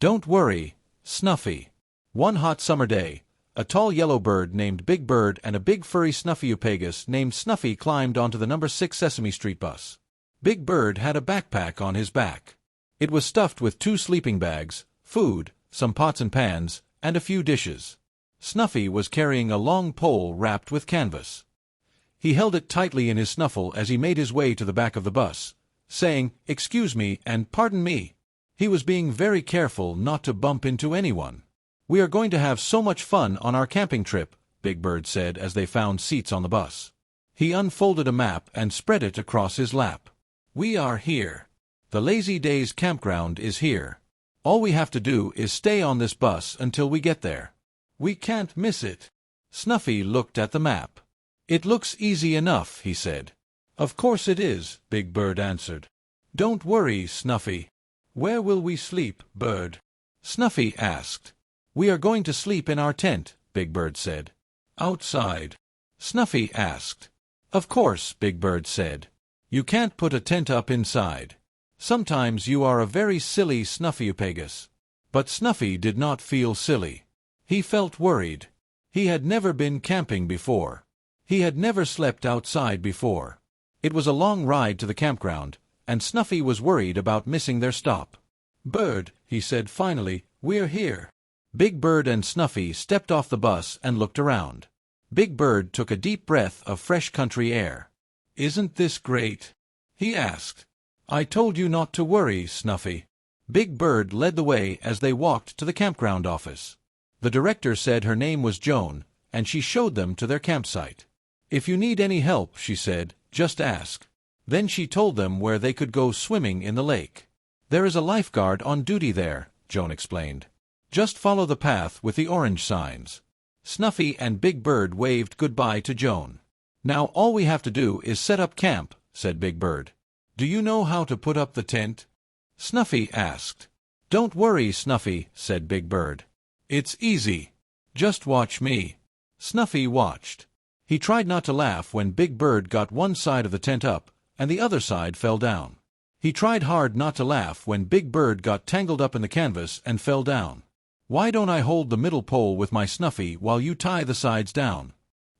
Don't worry, Snuffy. One hot summer day, a tall yellow bird named Big Bird and a big furry Snuffleupagus named Snuffy climbed onto the number 6 Sesame Street bus. Big Bird had a backpack on his back. It was stuffed with 2 sleeping bags, food, some pots and pans, and a few dishes. Snuffy was carrying a long pole wrapped with canvas. He held it tightly in his snuffle as he made his way to the back of the bus, saying, "Excuse me and pardon me." He was being very careful not to bump into anyone. "We are going to have so much fun on our camping trip," Big Bird said as they found seats on the bus. He unfolded a map and spread it across his lap. "We are here. The Lazy Days campground is here. All we have to do is stay on this bus until we get there. We can't miss it." Snuffy looked at the map. "It looks easy enough," he said. "Of course it is," Big Bird answered. "Don't worry, Snuffy." "Where will we sleep, Bird?" Snuffy asked. "We are going to sleep in our tent," Big Bird said. "Outside?" Snuffy asked. "Of course," Big Bird said. "You can't put a tent up inside. Sometimes you are a very silly Snuffleupagus." But Snuffy did not feel silly. He felt worried. He had never been camping before. He had never slept outside before. It was a long ride to the campground, and Snuffy was worried about missing their stop. "Bird," he said finally, "we're here." Big Bird and Snuffy stepped off the bus and looked around. Big Bird took a deep breath of fresh country air. "Isn't this great?" he asked. "I told you not to worry, Snuffy." Big Bird led the way as they walked to the campground office. The director said her name was Joan, and she showed them to their campsite. "If you need any help," she said, "just ask." Then she told them where they could go swimming in the lake. "There is a lifeguard on duty there," Joan explained. "Just follow the path with the orange signs." Snuffy and Big Bird waved goodbye to Joan. "Now all we have to do is set up camp," said Big Bird. "Do you know how to put up the tent?" Snuffy asked. "Don't worry, Snuffy," said Big Bird. "It's easy. Just watch me." Snuffy watched. He tried not to laugh when Big Bird got one side of the tent up, and the other side fell down. He tried hard not to laugh when Big Bird got tangled up in the canvas and fell down. "Why don't I hold the middle pole with my Snuffy while you tie the sides down?"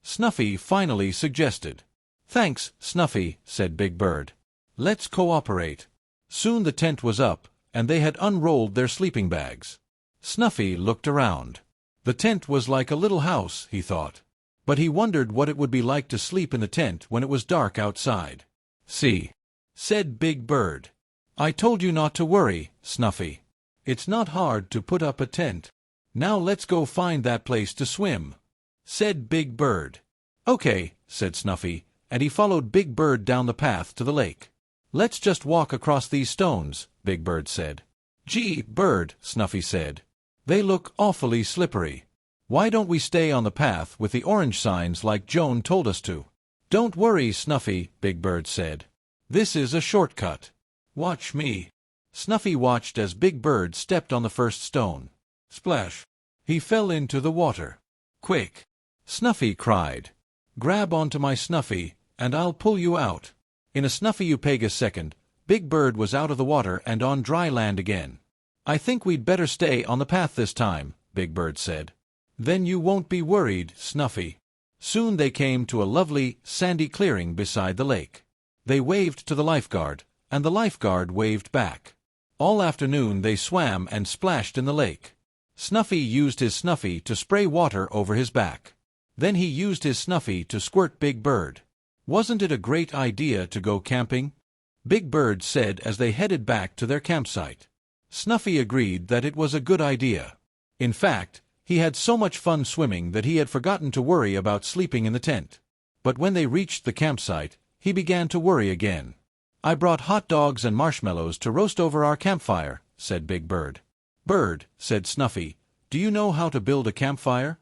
Snuffy finally suggested. "Thanks, Snuffy," said Big Bird. "Let's cooperate." Soon the tent was up, and they had unrolled their sleeping bags. Snuffy looked around. The tent was like a little house, he thought. But he wondered what it would be like to sleep in the tent when it was dark outside. "See," said Big Bird. "I told you not to worry, Snuffy. It's not hard to put up a tent. Now let's go find that place to swim," said Big Bird. "Okay," said Snuffy, and he followed Big Bird down the path to the lake. "Let's just walk across these stones," Big Bird said. "Gee, Bird," Snuffy said. "They look awfully slippery. Why don't we stay on the path with the orange signs like Joan told us to?" "Don't worry, Snuffy," Big Bird said. "This is a shortcut. Watch me." Snuffy watched as Big Bird stepped on the first stone. Splash! He fell into the water. "Quick!" Snuffy cried. "Grab onto my Snuffy, and I'll pull you out." In a Snuffleupagus second, Big Bird was out of the water and on dry land again. "I think we'd better stay on the path this time," Big Bird said. "Then you won't be worried, Snuffy." Soon they came to a lovely, sandy clearing beside the lake. They waved to the lifeguard, and the lifeguard waved back. All afternoon they swam and splashed in the lake. Snuffy used his Snuffy to spray water over his back. Then he used his Snuffy to squirt Big Bird. "Wasn't it a great idea to go camping?" Big Bird said as they headed back to their campsite. Snuffy agreed that it was a good idea. In fact, he had so much fun swimming that he had forgotten to worry about sleeping in the tent. But when they reached the campsite, he began to worry again. "I brought hot dogs and marshmallows to roast over our campfire," said Big Bird. "Bird," said Snuffy, "do you know how to build a campfire?"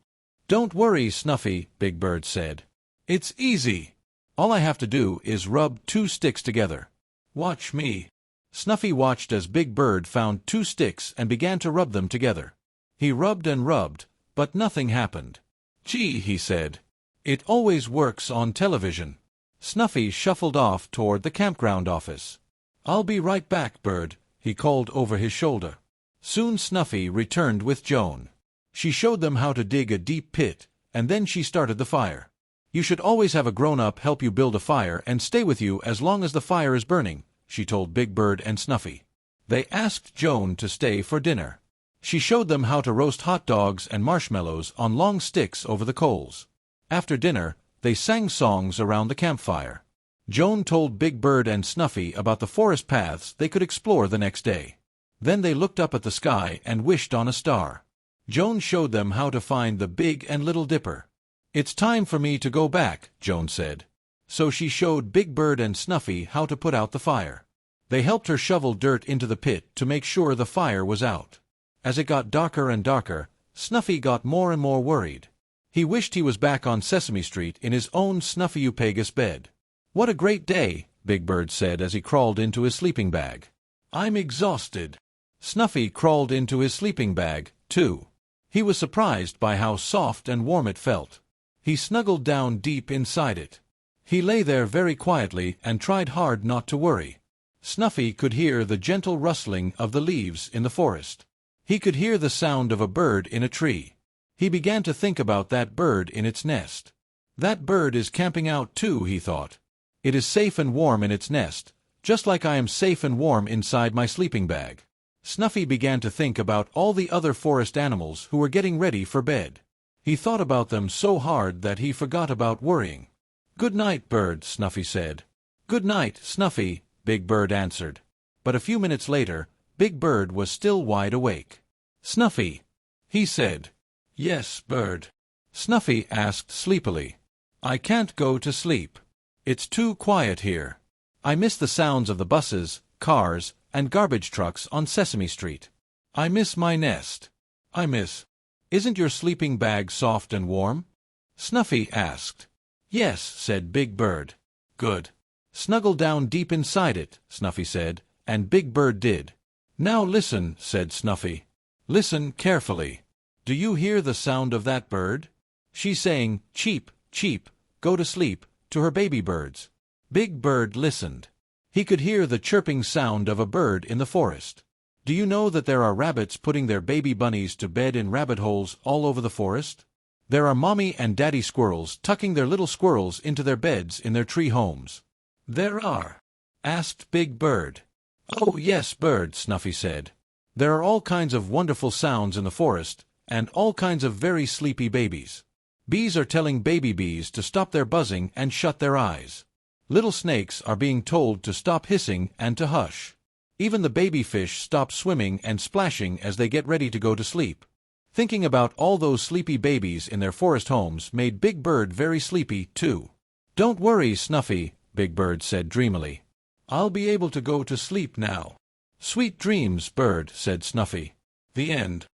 "Don't worry, Snuffy," Big Bird said. "It's easy. All I have to do is rub 2 sticks together. Watch me." Snuffy watched as Big Bird found 2 sticks and began to rub them together. He rubbed and rubbed, but nothing happened. "Gee," he said. "It always works on television." Snuffy shuffled off toward the campground office. "I'll be right back, Bird," he called over his shoulder. Soon Snuffy returned with Joan. She showed them how to dig a deep pit, and then she started the fire. "You should always have a grown-up help you build a fire and stay with you as long as the fire is burning," she told Big Bird and Snuffy. They asked Joan to stay for dinner. She showed them how to roast hot dogs and marshmallows on long sticks over the coals. After dinner, they sang songs around the campfire. Joan told Big Bird and Snuffy about the forest paths they could explore the next day. Then they looked up at the sky and wished on a star. Joan showed them how to find the Big and Little Dipper. "It's time for me to go back," Joan said. So she showed Big Bird and Snuffy how to put out the fire. They helped her shovel dirt into the pit to make sure the fire was out. As it got darker and darker, Snuffy got more and more worried. He wished he was back on Sesame Street in his own Snuffy-upagus bed. "What a great day," Big Bird said as he crawled into his sleeping bag. "I'm exhausted." Snuffy crawled into his sleeping bag, too. He was surprised by how soft and warm it felt. He snuggled down deep inside it. He lay there very quietly and tried hard not to worry. Snuffy could hear the gentle rustling of the leaves in the forest. He could hear the sound of a bird in a tree. He began to think about that bird in its nest. "That bird is camping out too," he thought. "It is safe and warm in its nest, just like I am safe and warm inside my sleeping bag." Snuffy began to think about all the other forest animals who were getting ready for bed. He thought about them so hard that he forgot about worrying. "Good night, Bird," Snuffy said. "Good night, Snuffy," Big Bird answered. But a few minutes later, Big Bird was still wide awake. "Snuffy," he said. "Yes, Bird." Snuffy asked sleepily. "I can't go to sleep. It's too quiet here. I miss the sounds of the buses, cars, and garbage trucks on Sesame Street. I miss my nest. I miss—" "Isn't your sleeping bag soft and warm?" Snuffy asked. "Yes," said Big Bird. "Good. Snuggle down deep inside it," Snuffy said, and Big Bird did. "Now listen," said Snuffy. "Listen carefully. Do you hear the sound of that bird? She's saying, 'Cheep, cheep, go to sleep,' to her baby birds." Big Bird listened. He could hear the chirping sound of a bird in the forest. Do you know that there are rabbits putting their baby bunnies to bed in rabbit holes all over the forest? There are mommy and daddy squirrels tucking their little squirrels into their beds in their tree homes. "There are?" asked Big Bird. "Oh, yes, Bird," Snuffy said. "There are all kinds of wonderful sounds in the forest, and all kinds of very sleepy babies. Bees are telling baby bees to stop their buzzing and shut their eyes. Little snakes are being told to stop hissing and to hush. Even the baby fish stop swimming and splashing as they get ready to go to sleep." Thinking about all those sleepy babies in their forest homes made Big Bird very sleepy, too. "Don't worry, Snuffy," Big Bird said dreamily. "I'll be able to go to sleep now." "Sweet dreams, Bird," said Snuffy. The end.